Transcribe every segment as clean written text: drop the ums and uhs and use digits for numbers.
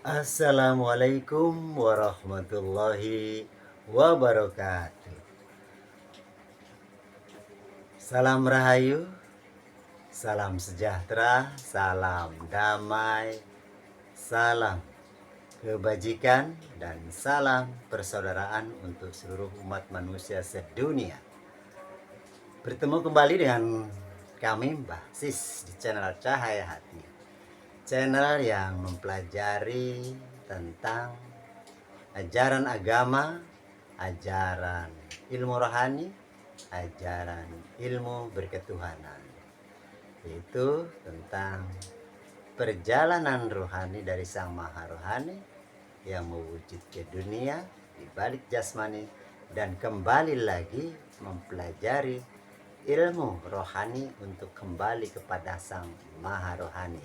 Assalamualaikum warahmatullahi wabarakatuh. Salam rahayu, salam sejahtera, salam damai, salam kebajikan, dan salam persaudaraan untuk seluruh umat manusia sedunia. Bertemu kembali dengan kami Mbah Sis di channel Cahaya Hati, channel yang mempelajari tentang ajaran agama, ajaran ilmu rohani, ajaran ilmu berketuhanan, yaitu tentang perjalanan rohani dari Sang Maha Rohani yang mewujud ke dunia di balik jasmani dan kembali lagi mempelajari ilmu rohani untuk kembali kepada Sang Maha Rohani,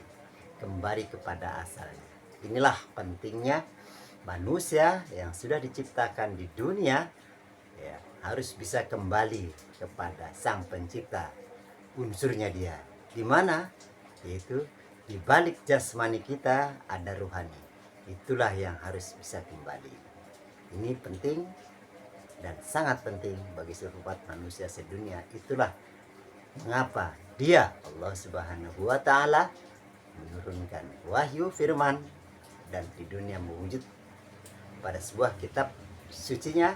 kembali kepada asalnya. Inilah pentingnya manusia yang sudah diciptakan di dunia, ya, harus bisa kembali kepada Sang Pencipta. Unsurnya dia di mana? Yaitu di balik jasmani kita ada rohani. Itulah yang harus bisa kembali. Ini penting dan sangat penting bagi seluruh umat manusia sedunia. Itulah mengapa dia, Allah Subhanahu wa taala, menurunkan wahyu firman dan di dunia mewujud pada sebuah kitab sucinya,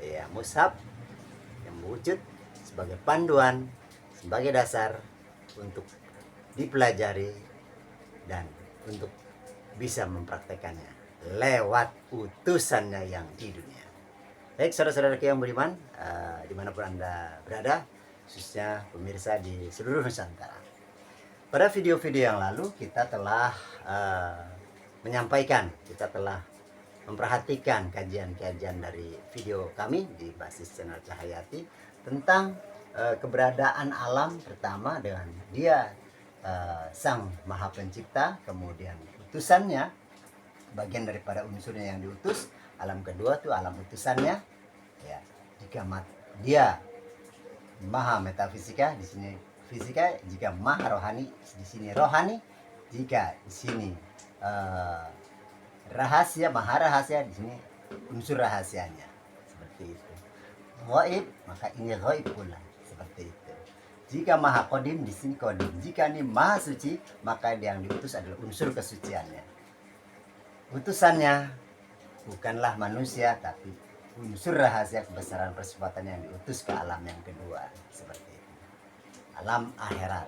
ya, mushaf, yang mewujud sebagai panduan, sebagai dasar untuk dipelajari dan untuk bisa mempraktekannya lewat utusannya yang di dunia. Baik saudara-saudara yang beriman, dimanapun Anda berada, khususnya pemirsa di seluruh Nusantara. Pada video-video yang lalu kita telah menyampaikan, kita telah memperhatikan kajian-kajian dari video kami di basis channel Cahayati tentang keberadaan alam pertama dengan dia, Sang Maha Pencipta, kemudian utusannya, bagian daripada unsurnya yang diutus. Alam kedua tuh alam utusannya, ya. Jika dia Maha Metafisika, di sini fisika. Jika Maha Rohani, di sini rohani. Jika di sini rahasia, maha rahasia, di sini unsur rahasianya, seperti itu. Ghaib, maka ini ghaib pula, seperti itu. Jika maha qadim, di sini qadim. Jika ini maha suci, maka yang diutus adalah unsur kesuciannya. Utusannya bukanlah manusia, tapi unsur rahasia kebesaran persifatan yang diutus ke alam yang kedua, seperti itu. Alam akhirat,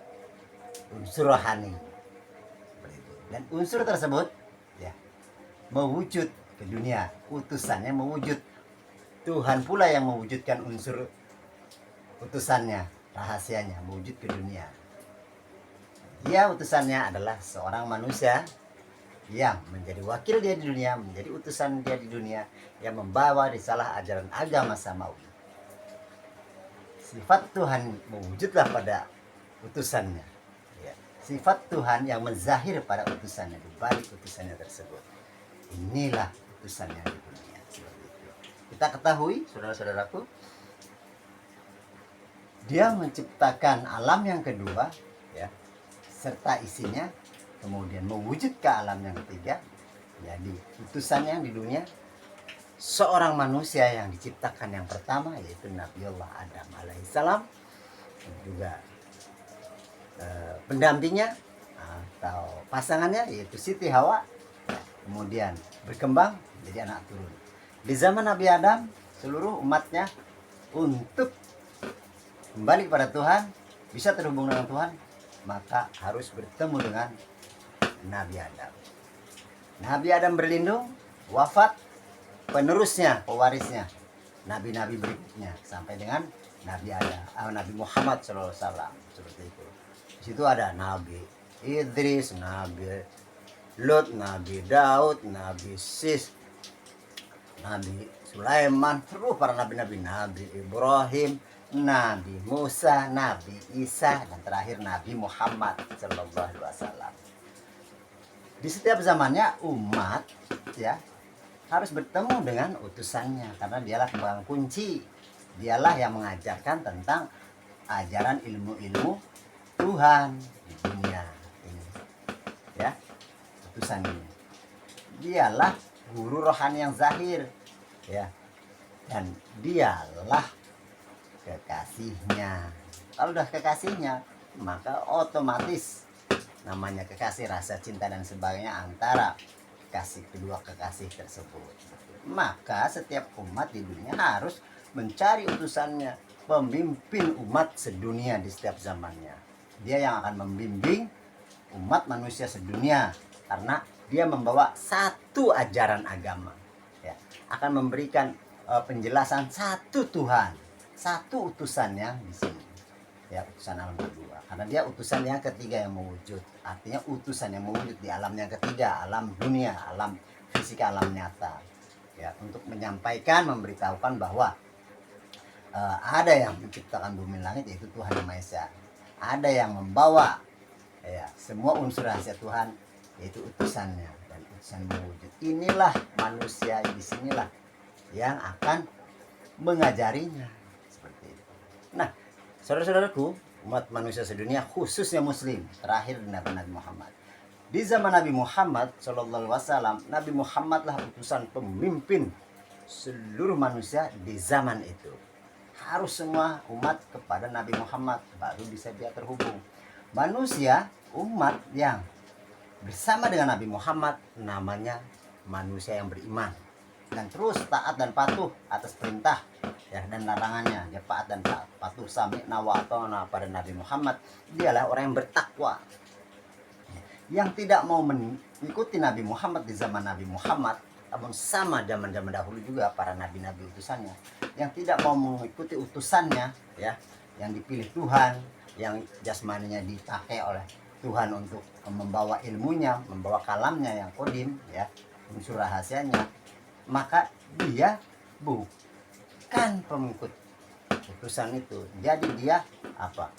unsur rohani, seperti itu. Dan unsur tersebut, ya, mewujud ke dunia. Utusannya mewujud. Tuhan pula yang mewujudkan unsur utusannya, rahasianya, mewujud ke dunia. Dia utusannya adalah seorang manusia yang menjadi wakil dia di dunia, menjadi utusan dia di dunia, yang membawa risalah ajaran agama samawi. Sifat Tuhan mewujudlah pada utusannya, ya. Sifat Tuhan yang menzahir pada utusannya, di balik utusannya tersebut. Inilah utusannya di dunia, seperti itu. Kita ketahui, saudara-saudaraku, dia menciptakan alam yang kedua, ya, serta isinya, kemudian mewujud ke alam yang ketiga. Jadi utusannya yang di dunia, seorang manusia yang diciptakan yang pertama, yaitu Nabiullah Adam alaihissalam, juga pendampingnya atau pasangannya, yaitu Siti Hawa, kemudian berkembang menjadi anak turun. Di zaman Nabi Adam, seluruh umatnya untuk kembali kepada Tuhan, bisa terhubung dengan Tuhan, maka harus bertemu dengan Nabi Adam. Nabi Adam berlindung, wafat, penerusnya, pewarisnya, nabi-nabi berikutnya sampai dengan Nabi Adam, Nabi Muhammad SAW, seperti itu. Di situ ada Nabi Idris, Nabi Lut, Nabi Daud, Nabi Sis, Nabi Sulaiman, seluruh para nabi-nabi, Nabi Ibrahim, Nabi Musa, Nabi Isa, dan terakhir Nabi Muhammad SAW. Di setiap zamannya umat, ya, harus bertemu dengan utusannya, karena dialah pemegang kunci, dialah yang mengajarkan tentang ajaran ilmu-ilmu Tuhan di dunia ini, ya, utusan ini. dialah guru rohani yang zahir, ya, dan dialah kekasihnya. Kalau udah kekasihnya, maka otomatis namanya kekasih, rasa cinta dan sebagainya antara kedua kekasih tersebut. Maka setiap umat di dunia harus mencari utusannya, pemimpin umat sedunia di setiap zamannya. Dia yang akan membimbing umat manusia sedunia, karena dia membawa satu ajaran agama, ya, akan memberikan penjelasan satu Tuhan, satu utusan yang di sini, ya, utusan alam kedua, karena dia utusan yang ketiga yang mewujud. Artinya utusan yang mewujud di alam yang ketiga, alam dunia, alam fisika, alam nyata, ya, untuk menyampaikan, memberitahukan bahwa ada yang menciptakan bumi langit, yaitu Tuhan Yang Maha Esa. Ada yang membawa, ya, semua unsur rahasia Tuhan, yaitu utusannya, dan utusan mewujud. Inilah manusia di sinilah yang akan mengajarinya, seperti itu. Nah, saudara-saudaraku, umat manusia sedunia, khususnya muslim, terakhir Nabi Muhammad. Di zaman Nabi Muhammad SAW, Nabi Muhammadlah utusan pemimpin seluruh manusia di zaman itu. Harus semua umat kepada Nabi Muhammad, baru bisa dia terhubung. Manusia, umat yang bersama dengan Nabi Muhammad, namanya manusia yang beriman dan terus taat dan patuh atas perintah, ya, dan larangannya. Dia taat dan patuh, sami'na wa ata'na pada Nabi Muhammad. Dialah orang yang bertakwa. Yang tidak mau mengikuti Nabi Muhammad di zaman Nabi Muhammad, namun sama zaman-zaman dahulu juga para nabi-nabi utusannya, yang tidak mau mengikuti utusannya, ya, yang dipilih Tuhan, yang jasmaninya dipakai oleh Tuhan untuk membawa ilmunya, membawa kalamnya yang kodim, ya, unsur rahasianya, maka dia bukan pengikut utusan itu. Jadi dia apa?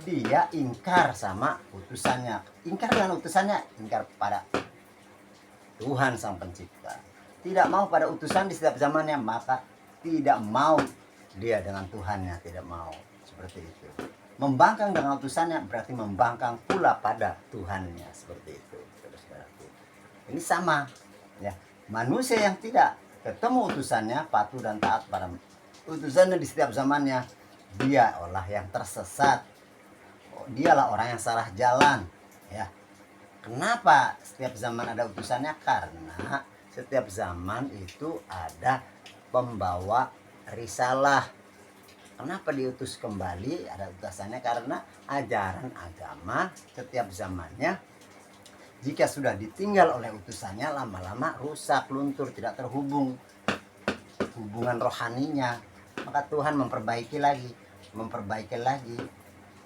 Dia ingkar sama utusannya. Ingkar dengan utusannya, ingkar pada Tuhan Sang Pencipta. Tidak mau pada utusan di setiap zamannya, maka tidak mau dia dengan Tuhannya, tidak mau. Seperti itu. Membangkang dengan utusannya berarti membangkang pula pada Tuhannya, seperti itu. Saudara-saudaraku. Ini sama, ya. Manusia yang tidak ketemu utusannya, patuh dan taat pada utusannya di setiap zamannya, dia olah yang tersesat. Dialah orang yang salah jalan, ya. Kenapa setiap zaman ada utusannya? Karena setiap zaman itu ada pembawa risalah. Kenapa diutus kembali ada utusannya? Karena ajaran agama setiap zamannya, jika sudah ditinggal oleh utusannya, lama-lama rusak, luntur, tidak terhubung hubungan rohaninya. Maka Tuhan memperbaiki lagi.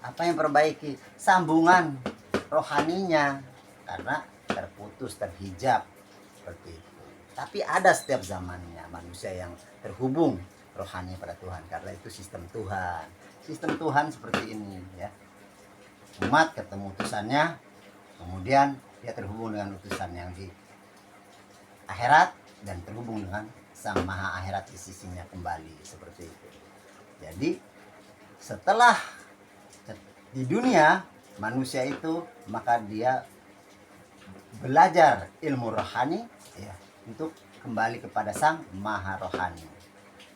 Apa yang perbaiki? Sambungan rohaninya, karena terputus, terhijab, seperti itu. Tapi ada setiap zamannya manusia yang terhubung rohani pada Tuhan, karena itu sistem Tuhan. Sistem Tuhan seperti ini, ya. Umat ketemu utusannya, kemudian dia terhubung dengan utusan yang di akhirat dan terhubung dengan Sang Maha Akhirat di sisinya kembali, seperti itu. Jadi setelah di dunia manusia itu, maka dia belajar ilmu rohani, ya, untuk kembali kepada Sang Maha Rohani.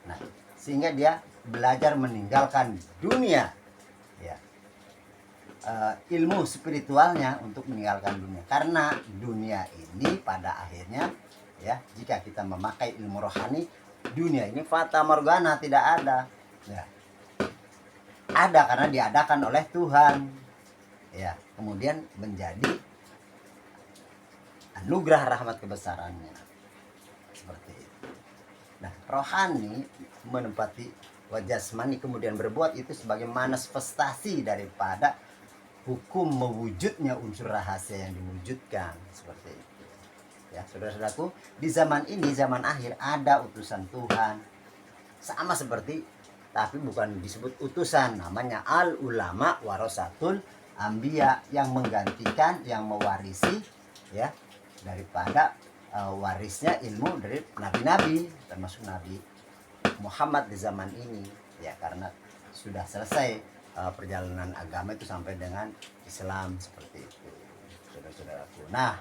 Nah, sehingga dia belajar meninggalkan dunia, ya, ilmu spiritualnya untuk meninggalkan dunia. Karena dunia ini pada akhirnya, ya, jika kita memakai ilmu rohani, dunia ini fata morgana, tidak ada, ya. Ada karena diadakan oleh Tuhan, ya, kemudian menjadi anugerah rahmat kebesarannya, seperti itu. Nah, rohani menempati wajah jasmani kemudian berbuat itu sebagai manifestasi daripada hukum mewujudnya unsur rahasia yang diwujudkan, seperti itu. Ya, saudara-saudaraku, di zaman ini, zaman akhir, ada utusan Tuhan sama seperti, tapi bukan disebut utusan, namanya al ulama warasatul anbiya, yang menggantikan, yang mewarisi, ya, daripada warisnya ilmu dari nabi-nabi, termasuk Nabi Muhammad di zaman ini, ya, karena sudah selesai perjalanan agama itu sampai dengan Islam, seperti itu, saudara-saudaraku. Nah,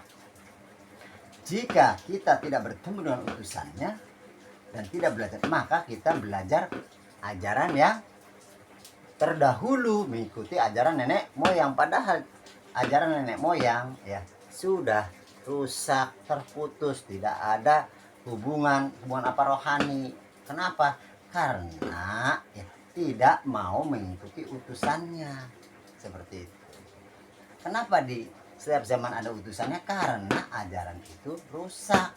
jika kita tidak bertemu dengan utusannya dan tidak belajar, maka kita belajar ajaran yang terdahulu, mengikuti ajaran nenek moyang. Padahal ajaran nenek moyang ya sudah rusak, terputus, tidak ada hubungan apa rohani. Kenapa? Karena ya, tidak mau mengikuti utusannya. Seperti itu. Kenapa di setiap zaman ada utusannya? Karena ajaran itu rusak,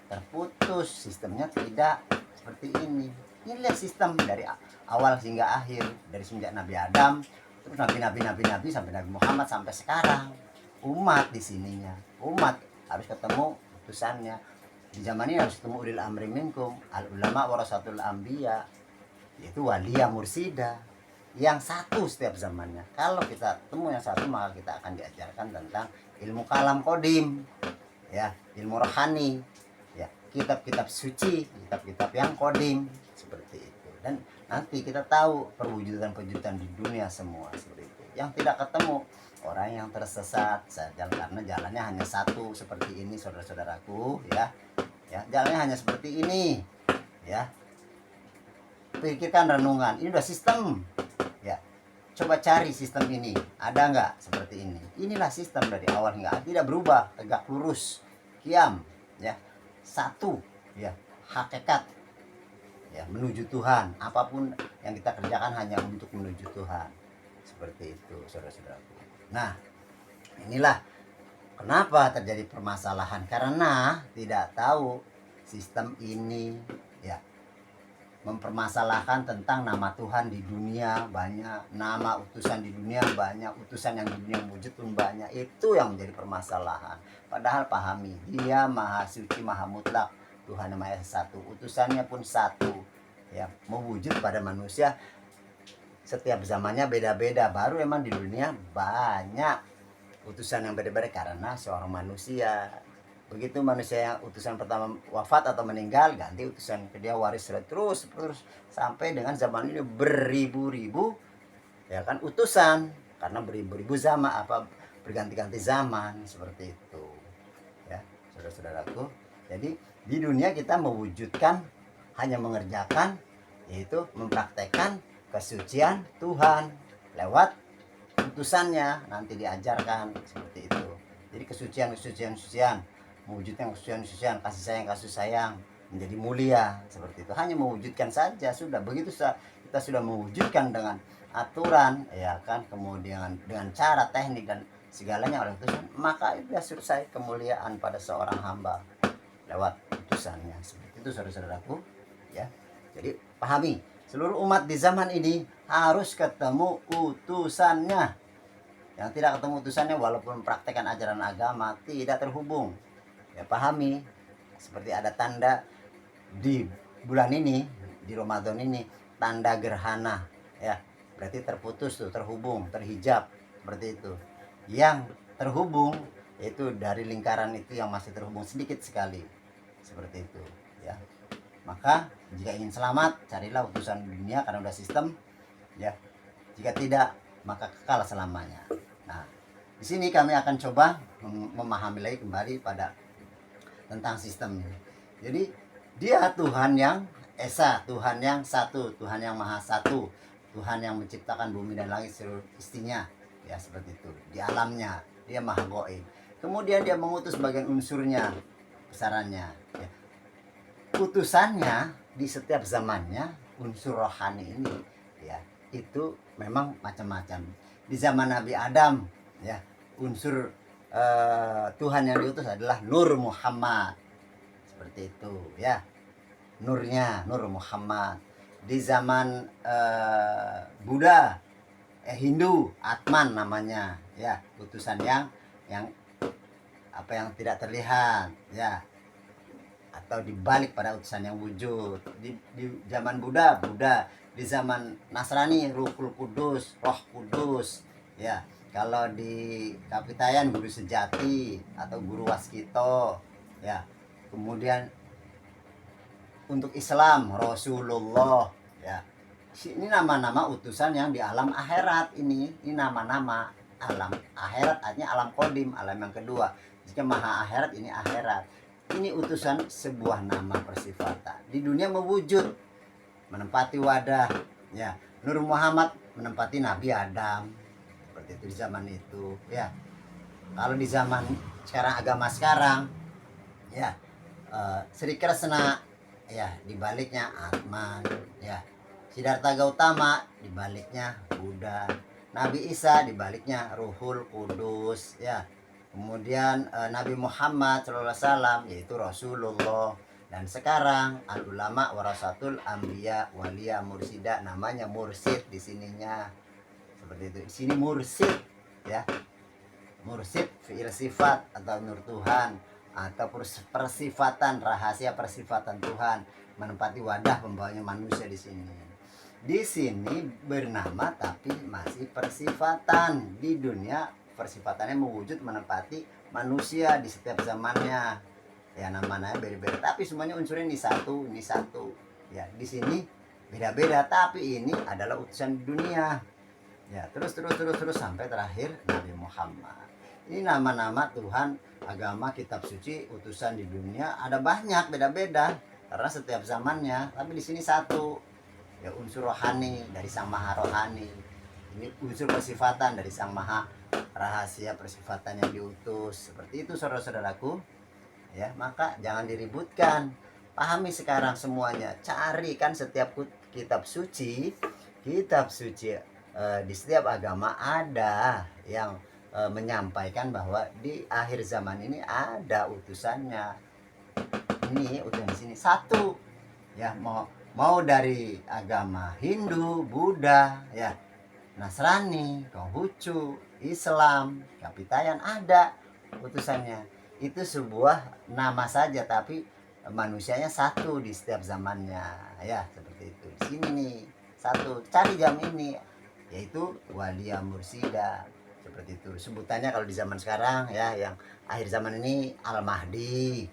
terputus, sistemnya tidak seperti ini. Ini lihat sistem dari awal hingga akhir, dari semenjak Nabi Adam, terus nabi sampai Nabi Muhammad sampai sekarang. Umat di sininya, umat harus ketemu utusannya. Di zaman ini harus ketemu ulil amri minkum, al ulama warasatul anbiya, yaitu walia mursida, yang satu setiap zamannya. Kalau kita temu yang satu, maka kita akan diajarkan tentang ilmu kalam kodim, ya, ilmu rohani, ya, kitab-kitab suci, kitab-kitab yang kodim, seperti itu. Dan nanti kita tahu perwujudan-perwujudan di dunia semua seperti itu. Yang tidak ketemu, orang yang tersesat saja karena jalannya hanya satu seperti ini, saudara-saudaraku, ya. Ya, jalannya hanya seperti ini, ya. Pikirkan, renungan, ini udah sistem, ya. Coba cari sistem ini, ada nggak seperti ini? Inilah sistem dari awal hingga akhir, tidak berubah, tegak lurus, kiam, ya, satu, ya, hakikat, ya, menuju Tuhan. Apapun yang kita kerjakan hanya untuk menuju Tuhan, seperti itu, saudara-saudaraku. Nah, inilah kenapa terjadi permasalahan, karena tidak tahu sistem ini, ya. Mempermasalahkan tentang nama Tuhan di dunia banyak, nama utusan di dunia banyak, utusan yang di dunia wujud pun banyak. Itu yang menjadi permasalahan. Padahal pahami, dia maha suci, maha mutlak, Tuhan yang maha satu, utusannya pun satu, ya, mewujud pada manusia. Setiap zamannya beda-beda. Baru emang di dunia banyak utusan yang beda-beda karena seorang manusia. Begitu manusia yang utusan pertama wafat atau meninggal, ganti utusan kedua, waris terus sampai dengan zaman ini beribu-ribu, ya kan, utusan, karena beribu-ribu zaman, apa, berganti-ganti zaman, seperti itu, ya, saudara-saudaraku. Jadi di dunia kita mewujudkan, hanya mengerjakan, yaitu mempraktekkan kesucian Tuhan lewat utusannya, nanti diajarkan seperti itu. Jadi kesucian, mewujudkan kesucian, kasih sayang menjadi mulia, seperti itu. Hanya mewujudkan saja, sudah. Begitu kita sudah mewujudkan dengan aturan, ya kan, kemudian dengan cara, teknik dan segalanya oleh utusan, maka itu selesai kemuliaan pada seorang hamba lewat utusannya. Seperti itu, saudara-saudaraku, ya. Jadi pahami, seluruh umat di zaman ini harus ketemu utusannya. Yang tidak ketemu utusannya, walaupun praktekkan ajaran agama, tidak terhubung. Ya, pahami, seperti ada tanda di bulan ini, di Ramadan ini, tanda gerhana, ya, berarti terputus tuh, terhubung, terhijab, seperti itu. Yang terhubung itu dari lingkaran itu yang masih terhubung sedikit sekali, seperti itu, ya. Maka jika ingin selamat, carilah utusan dunia karena udah sistem, ya. Jika tidak, maka kekal selamanya. Nah, di sini kami akan coba memahami lagi kembali pada tentang sistem ini. Jadi dia Tuhan yang esa, Tuhan yang satu, Tuhan yang maha satu, Tuhan yang menciptakan bumi dan langit seluruh isinya, ya, seperti itu. Di alamnya dia maha goib. Kemudian dia mengutus bagian unsurnya, besarannya, ya. Utusannya di setiap zamannya, unsur rohani ini, ya, itu memang macam-macam. Di zaman Nabi Adam, ya, unsur Tuhan yang diutus adalah Nur Muhammad, seperti itu, ya, nurnya Nur Muhammad. Di zaman Buddha, Hindu, Atman namanya, ya, utusan yang apa, yang tidak terlihat, ya, atau dibalik pada utusan yang wujud. Di zaman Buddha, di zaman Nasrani, Ruhul Kudus, Roh Kudus, ya. Kalau di Kapitayan, Guru Sejati atau Guru Waskito, ya. Kemudian untuk Islam, Rasulullah, ya. Ini nama-nama utusan yang di alam akhirat ini. Ini nama-nama alam akhirat, artinya alam kodim, alam yang kedua. Jika maha akhirat, ini akhirat. Ini utusan sebuah nama persifatan. Di dunia mewujud, menempati wadah. Ya, Nur Muhammad menempati Nabi Adam. Seperti itu di zaman itu. Ya, kalau di zaman sekarang, agama sekarang, ya, Sri Kresna, ya, dibaliknya Atman. Ya, Siddhartha Gautama dibaliknya Buddha. Nabi Isa dibaliknya Ruhul Kudus. Ya, kemudian Nabi Muhammad SAW yaitu Rasulullah. Dan sekarang al ulama warasatul anbiya walia mursida, namanya mursid di sininya. Seperti itu. Di sini mursid, ya. Mursid fi'il sifat atau nur Tuhan, atau persifatan, rahasia persifatan Tuhan, menempati wadah pembawanya manusia di sini. Di sini bernama tapi masih persifatan. Di dunia persifatannya mewujud menempati manusia di setiap zamannya. Ya, namanya beda-beda, tapi semuanya unsurnya ini satu, ini satu. Ya, di sini beda-beda, tapi ini adalah utusan di dunia. Ya, terus sampai terakhir Nabi Muhammad. Ini nama-nama Tuhan, agama, kitab suci, utusan di dunia ada banyak, beda-beda karena setiap zamannya, tapi di sini satu. Ya, unsur rohani dari Sang Maha Rohani. Ini unsur persifatan dari Sang Maha Rahasia, persifatan yang diutus. Seperti itu saudara-saudaraku. Ya, maka jangan diributkan. Pahami sekarang semuanya. Cari kan setiap kitab suci di setiap agama ada yang menyampaikan bahwa di akhir zaman ini ada utusannya. Ini utusan di sini satu. Ya, mau dari agama Hindu, Buddha, ya, Nasrani, Konghucu, Islam, Kapitayan, ada utusannya. Itu sebuah nama saja, tapi manusianya satu di setiap zamannya. Ya, seperti itu. Di sini nih satu. Cari jam ini, yaitu walia mursida. Seperti itu sebutannya kalau di zaman sekarang, ya, yang akhir zaman ini Al-Mahdi.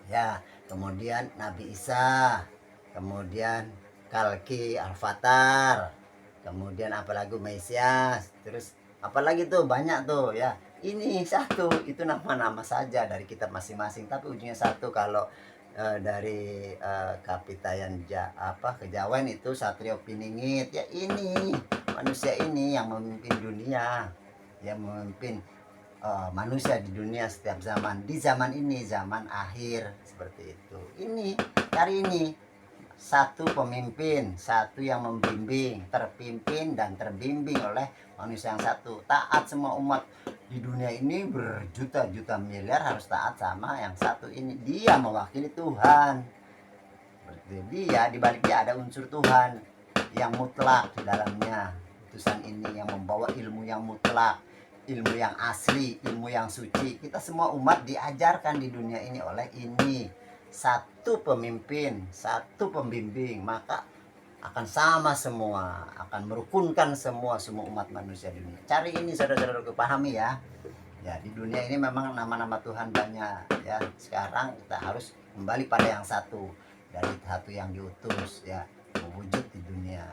Ya, kemudian Nabi Isa, kemudian Kalki Al-Fatar, kemudian apalagi Mesias, terus apalagi tuh banyak tuh, ya. Ini satu, itu nama-nama saja dari kitab masing-masing, tapi ujungnya satu. Kalau dari Kapitayan Kejawen itu Satrio Piningit, ya, ini manusia ini yang memimpin dunia, yang memimpin manusia di dunia setiap zaman. Di zaman ini, zaman akhir, seperti itu. Ini cari ini satu pemimpin, satu yang membimbing, terpimpin dan terbimbing oleh manusia yang satu. Taat semua umat di dunia ini berjuta-juta miliar harus taat sama yang satu ini. Dia mewakili Tuhan. Berarti dia di baliknya ada unsur Tuhan yang mutlak di dalamnya. Utusan ini yang membawa ilmu yang mutlak, ilmu yang asli, ilmu yang suci. Kita semua umat diajarkan di dunia ini oleh ini. Satu pemimpin, satu pembimbing, maka akan sama semua, akan merukunkan semua umat manusia di dunia. Cari ini saudara-saudara, pahami ya. Ya, di dunia ini memang nama-nama Tuhan banyak, ya. Sekarang kita harus kembali pada yang satu, dari satu yang diutus, ya, mewujud di dunia.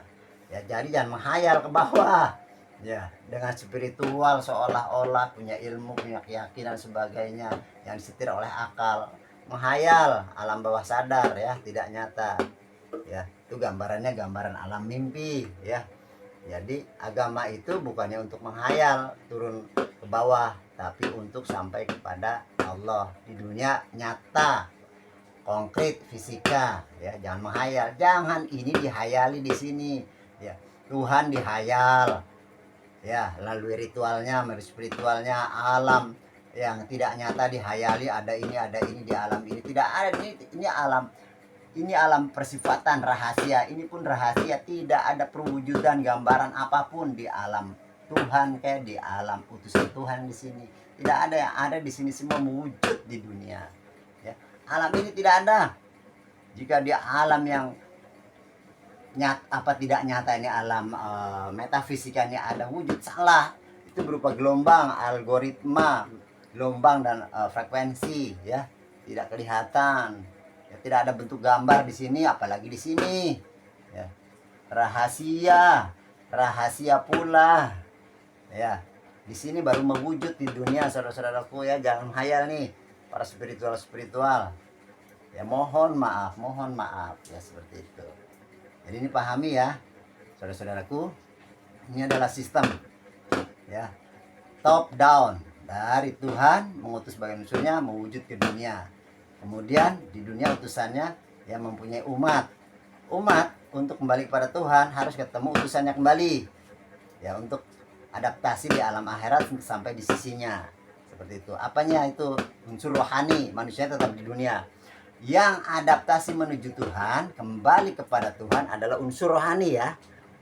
Ya, jadi jangan menghayal ke bawah. Ya, dengan spiritual seolah-olah punya ilmu, punya keyakinan sebagainya yang disetir oleh akal. Menghayal alam bawah sadar, ya, tidak nyata. Ya, itu gambarannya gambaran alam mimpi, ya. Jadi agama itu bukannya untuk menghayal turun ke bawah, tapi untuk sampai kepada Allah di dunia nyata, konkret, fisika, ya. Jangan menghayal, jangan ini dihayali di sini, ya. Tuhan dihayal, ya, melalui ritualnya, melalui spiritualnya. Alam yang tidak nyata dihayali, ada ini di alam ini, tidak ada. Ini alam, ini alam persifatan rahasia, ini pun rahasia, tidak ada perwujudan gambaran apapun di alam Tuhan, kayak di alam utusan Tuhan di sini. Tidak ada, yang ada di sini semua mewujud di dunia, ya. Alam ini tidak ada. Jika dia alam yang tidak nyata, ini alam metafisikanya ada wujud, salah. Itu berupa gelombang, algoritma, gelombang dan frekuensi, ya, tidak kelihatan, ya, tidak ada bentuk gambar di sini, apalagi di sini, ya. Rahasia pula, ya. Di sini baru mewujud di dunia, saudara-saudaraku, ya. Jangan hayal nih, para spiritual ya, mohon maaf ya, seperti itu. Jadi ini pahami ya saudara-saudaraku, ini adalah sistem ya, top down dari Tuhan mengutus bagian unsurnya mewujud ke dunia. Kemudian di dunia utusannya yang mempunyai umat untuk kembali kepada Tuhan harus ketemu utusannya kembali ya, untuk adaptasi di alam akhirat sampai di sisinya, seperti itu. Apanya itu? Unsur rohani, manusia tetap di dunia. Yang adaptasi menuju Tuhan, kembali kepada Tuhan adalah unsur rohani ya,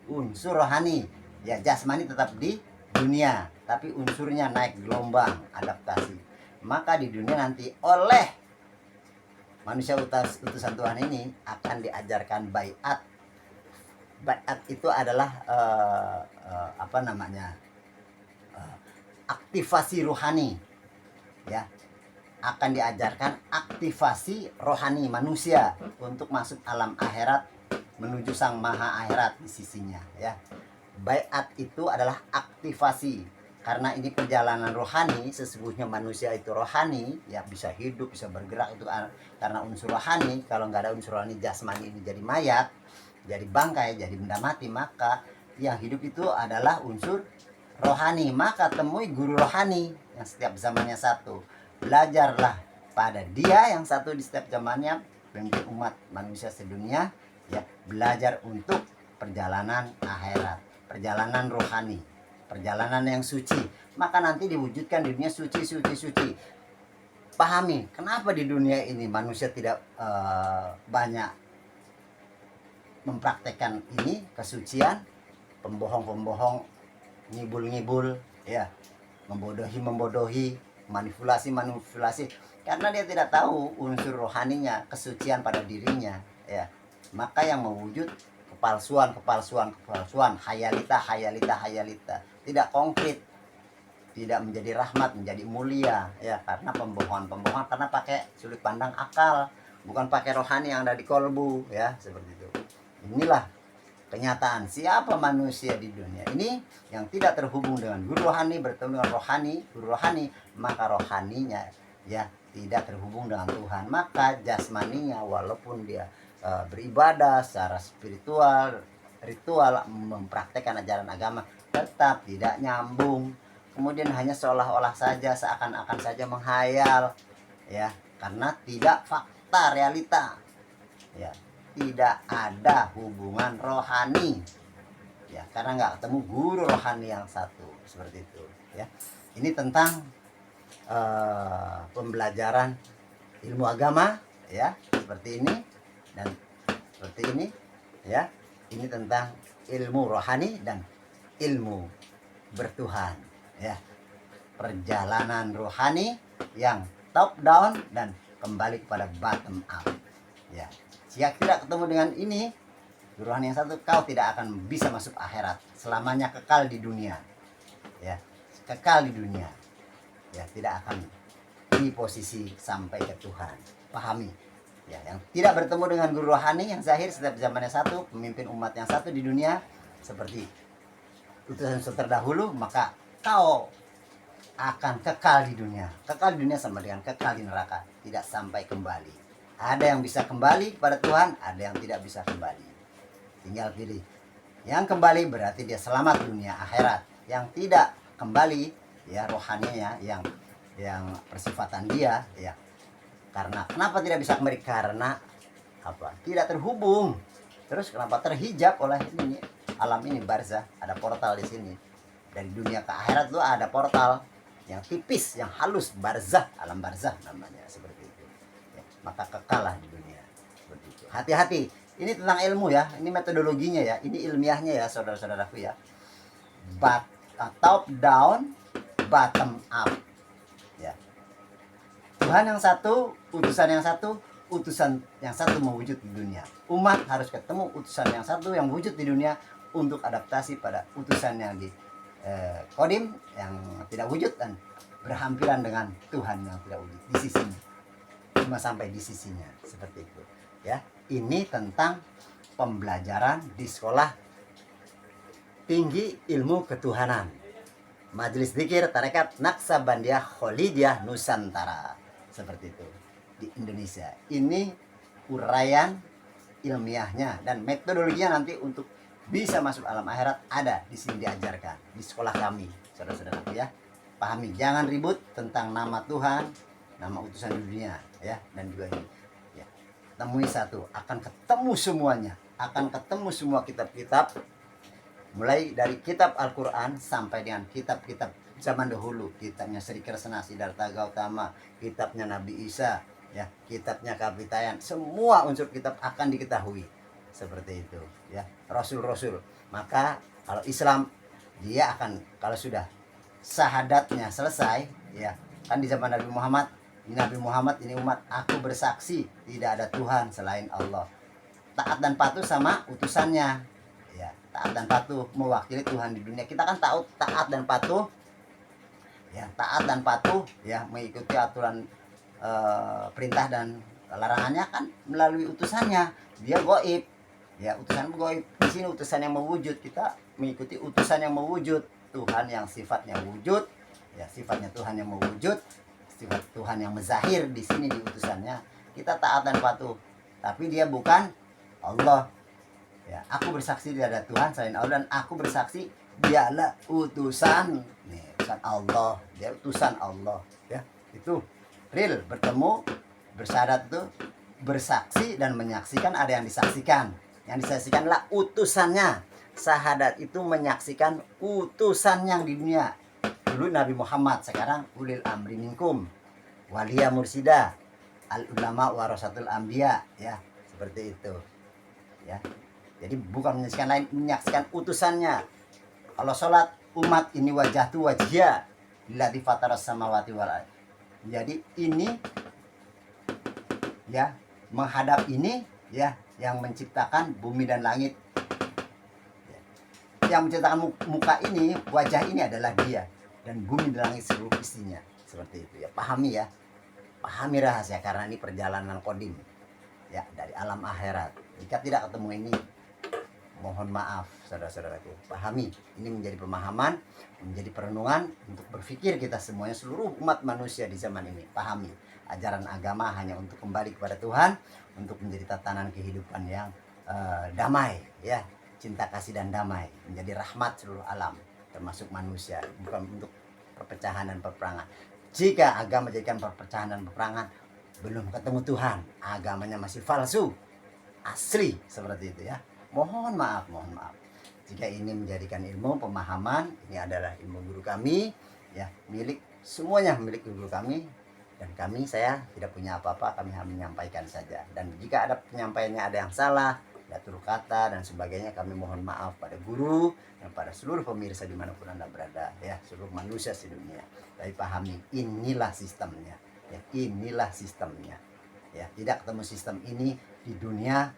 unsur rohani ya. Jasmani tetap di dunia, tapi unsurnya naik gelombang adaptasi. Maka di dunia nanti oleh manusia utusan Tuhan ini akan diajarkan baiat. Baiat itu adalah aktivasi rohani ya. Akan diajarkan aktivasi rohani manusia untuk masuk alam akhirat menuju sang maha akhirat di sisinya ya. Baiat itu adalah aktivasi, karena ini perjalanan rohani. Sesungguhnya manusia itu rohani ya, bisa hidup, bisa bergerak, itu karena unsur rohani. Kalau nggak ada unsur rohani, jasmani ini jadi mayat, jadi bangkai, jadi benda mati. Maka yang hidup itu adalah unsur rohani. Maka temui guru rohani yang setiap zamannya satu. Belajarlah pada dia yang satu di setiap zamannya, pemimpin umat manusia sedunia ya. Belajar untuk perjalanan akhirat, perjalanan rohani, perjalanan yang suci. Maka nanti diwujudkan di dunia suci. Pahami kenapa di dunia ini manusia tidak banyak mempraktekkan ini kesucian. Pembohong ngibul ya, membodohi, manipulasi, karena dia tidak tahu unsur rohaninya, kesucian pada dirinya ya. Maka yang mewujud kepalsuan, hayalita, tidak konkret, tidak menjadi rahmat, menjadi mulia ya, karena pembohongan karena pakai sudut pandang akal, bukan pakai rohani yang ada di kolbu ya, seperti itu. Inilah kenyataan siapa manusia di dunia ini yang tidak terhubung dengan guru rohani, bertemu dengan guru rohani, maka rohaninya ya tidak terhubung dengan Tuhan. Maka jasmaninya walaupun dia beribadah secara spiritual, ritual, mempraktekkan ajaran agama, tetap tidak nyambung. Kemudian hanya seolah-olah saja, seakan-akan saja menghayal ya, karena tidak fakta realita ya. Tidak ada hubungan rohani ya, karena nggak ketemu guru rohani yang satu, seperti itu ya. Ini tentang pembelajaran ilmu agama ya, seperti ini dan seperti ini ya. Ini tentang ilmu rohani dan ilmu bertuhan ya, perjalanan rohani yang top down dan kembali kepada bottom up ya. Jika tidak ketemu dengan ini guru rohani yang satu, kau tidak akan bisa masuk akhirat, selamanya kekal di dunia ya, kekal di dunia ya, tidak akan di posisi sampai ke Tuhan. Pahami ya, yang tidak bertemu dengan guru rohani yang zahir setiap zamannya satu, pemimpin umat yang satu di dunia seperti utusan terdahulu, maka kau akan kekal di dunia. Kekal di dunia sama dengan kekal di neraka, tidak sampai kembali. Ada yang bisa kembali kepada Tuhan, ada yang tidak bisa kembali. Tinggal pilih. Yang kembali berarti dia selamat dunia akhirat. Yang tidak kembali ya, rohaninya yang persifatan dia ya. Karena kenapa tidak bisa kembali? Karena apa? Tidak terhubung. Terus kenapa terhijab oleh ini alam ini, barzah, ada portal di sini. Dari dunia ke akhirat itu ada portal yang tipis, yang halus, barzah, alam barzah namanya, seperti itu. Ya, maka kekalah di dunia, seperti itu. Hati-hati. Ini tentang ilmu ya, ini metodologinya ya, ini ilmiahnya ya, saudara-saudaraku ya. Top down, bottom up. Ya. Tuhan yang satu, utusan yang satu, utusan yang satu mewujud di dunia. Umat harus ketemu utusan yang satu yang wujud di dunia untuk adaptasi pada utusan yang di kodim yang tidak wujud dan berhampiran dengan Tuhan yang tidak wujud di sisinya, cuma sampai di sisinya, seperti itu ya. Ini tentang pembelajaran di sekolah tinggi ilmu ketuhanan Majelis Dzikir Tarekat Naksabandia Kholidiyah Nusantara. seperti itu di Indonesia. Ini uraian ilmiahnya dan metodologinya nanti untuk bisa masuk alam akhirat ada di sini diajarkan di sekolah kami, saudara-saudaraku ya. Pahami, jangan ribut tentang nama Tuhan, nama utusan di dunia ya, dan juga ini ya. Temui satu, akan ketemu semuanya, akan ketemu semua kitab-kitab, mulai dari kitab Al-Quran sampai dengan kitab-kitab zaman dahulu, kitabnya Sri Kresna Siddhartha Gautama, kitabnya Nabi Isa ya, kitabnya Kapitayan, semua unsur kitab akan diketahui seperti itu ya. Rasul-rasul, maka kalau Islam dia akan, kalau sudah syahadatnya selesai ya, kan di zaman Nabi Muhammad, ini umat aku bersaksi tidak ada Tuhan selain Allah, taat dan patuh sama utusannya ya, taat dan patuh mewakili Tuhan di dunia. Kita kan tahu taat dan patuh ya, taat dan patuh ya, mengikuti aturan perintah dan larangannya kan melalui utusannya, dia gaib ya, utusan gaib. Di sini utusan yang mewujud, kita mengikuti utusan yang mewujud, Tuhan yang sifatnya wujud ya, sifatnya Tuhan yang mewujud, sifat Tuhan yang mezahir di sini di utusannya, kita taat dan patuh. Tapi dia bukan Allah ya, aku bersaksi tidak ada Tuhan selain Allah, dan aku bersaksi dialah utusan nih, utusan Allah, dia utusan Allah ya. Itu real, bertemu bersyahadat itu bersaksi dan menyaksikan, ada yang disaksikan, yang disaksikanlah utusannya. Syahadat itu menyaksikan utusan yang di dunia. Dulu Nabi Muhammad, sekarang ulil amri minkum, waliya mursida, al ulama warasatul anbiya ya, seperti itu ya. Jadi bukan menyaksikan lain, menyaksikan utusannya. Kalau sholat, umat ini wajah tu wajhiya lilladzi fataras samawati wal ardh. Jadi ini ya, menghadap ini ya, yang menciptakan bumi dan langit, yang menciptakan muka ini, wajah ini adalah dia, dan bumi dan langit seluruh isinya. Seperti itu ya, pahami ya, pahami rahasia, karena ini perjalanan kodim ya, dari alam akhirat. Jika tidak ketemu ini, mohon maaf saudara-saudaraku, pahami. Ini menjadi pemahaman, menjadi perenungan untuk berpikir kita semuanya, seluruh umat manusia di zaman ini. Pahami, ajaran agama hanya untuk kembali kepada Tuhan, untuk menjadi tatanan kehidupan yang damai ya, cinta kasih dan damai, menjadi rahmat seluruh alam termasuk manusia, bukan untuk perpecahan dan peperangan. Jika agama jadikan perpecahan dan peperangan, belum ketemu Tuhan, agamanya masih palsu, asli seperti itu ya. Mohon maaf jika ini menjadikan ilmu pemahaman, ini adalah ilmu guru kami ya, milik semuanya, milik guru kami, dan saya tidak punya apa-apa, kami hanya menyampaikan saja. Dan jika ada penyampaiannya ada yang salah, ada tutur kata dan sebagainya, kami mohon maaf pada guru dan pada seluruh pemirsa dimanapun Anda berada ya, seluruh manusia di dunia. Tapi pahami, inilah sistemnya ya, inilah sistemnya ya. Tidak ketemu sistem ini di dunia,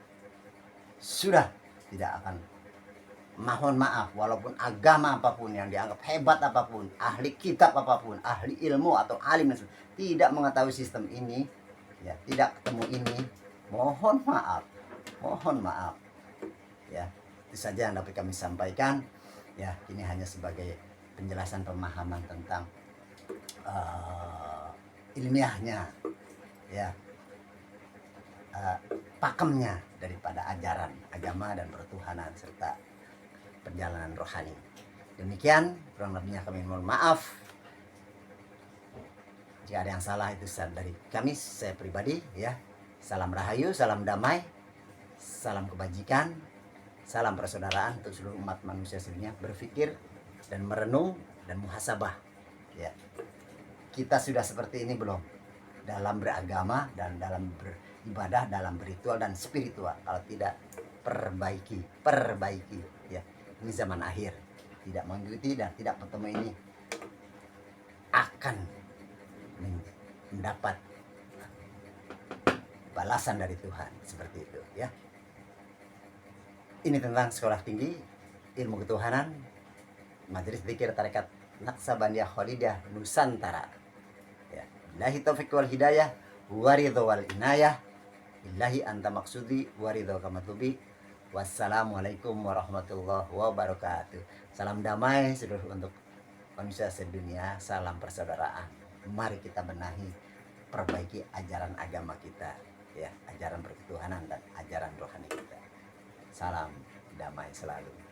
sudah tidak akan, mohon maaf, walaupun agama apapun yang dianggap hebat apapun, ahli kitab apapun, ahli ilmu atau alim, tidak mengetahui sistem ini ya, tidak ketemu ini, mohon maaf ya. Itu saja yang dapat kami sampaikan ya. Ini hanya sebagai penjelasan pemahaman tentang ilmiahnya ya, pakemnya daripada ajaran agama dan pertuhanan serta perjalanan rohani. Demikian kurang lebihnya, kami mohon maaf jika ada yang salah, itu dari kami, saya pribadi ya. Salam rahayu, salam damai, salam kebajikan, salam persaudaraan untuk seluruh umat manusia sedunia. Berpikir dan merenung dan muhasabah ya, kita sudah seperti ini belum dalam beragama dan dalam beribadah, dalam berritual dan spiritual? Kalau tidak, perbaiki ya. Ini zaman akhir, tidak mengikuti dan tidak bertemu ini akan mendapat balasan dari Tuhan, seperti itu ya. Ini tentang sekolah tinggi ilmu ketuhanan Majelis Dzikir Tarekat Naqsabandiyah Khalidah Nusantara ya. Billahi taufiq wal hidayah waridho wal inayah, billahi anta maksudi waridho kamatubi. Wassalamualaikum warahmatullahi wabarakatuh. Salam damai seluruh untuk manusia sedunia, salam persaudaraan. Mari kita benahi perbaiki ajaran agama kita, ya, ajaran perketuhanan dan ajaran rohani kita. Salam damai selalu.